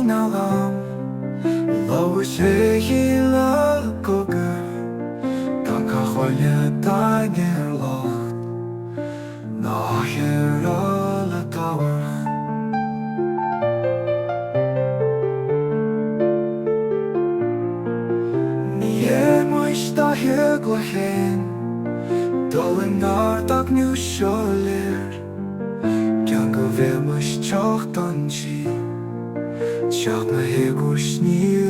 nalam Lois hila gogur Ganka chwilio da nir locht Na hira la dawr Ni moish da hir glochen Dolin nardag nu sholir Gan go moish choch dan chi Tjach na hegush ni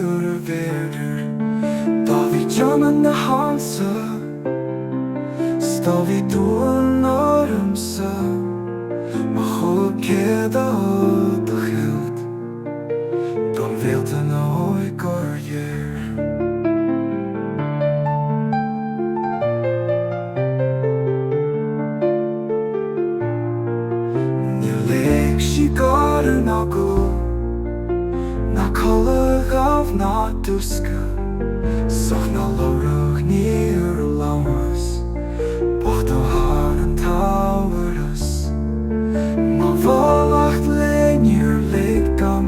verder Da vi jaman na hansa Sta vi doen armsa Ma chol keda de geld Dan wilt en oi garrier Ni leek si gar na go Na color of na duska Soch na lorach ni lawas Bocht o har an tawaras Ma valacht le nir leikam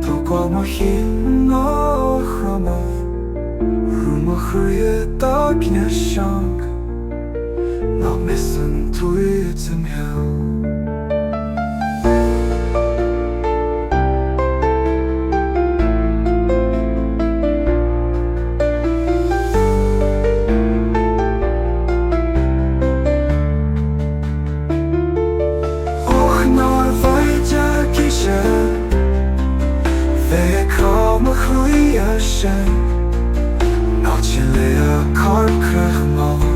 To gwal ma hin na chramaf Ruma chruye da gna shank Na missen tuit im hel Ve call my chwilio shen Not je le a car crech mal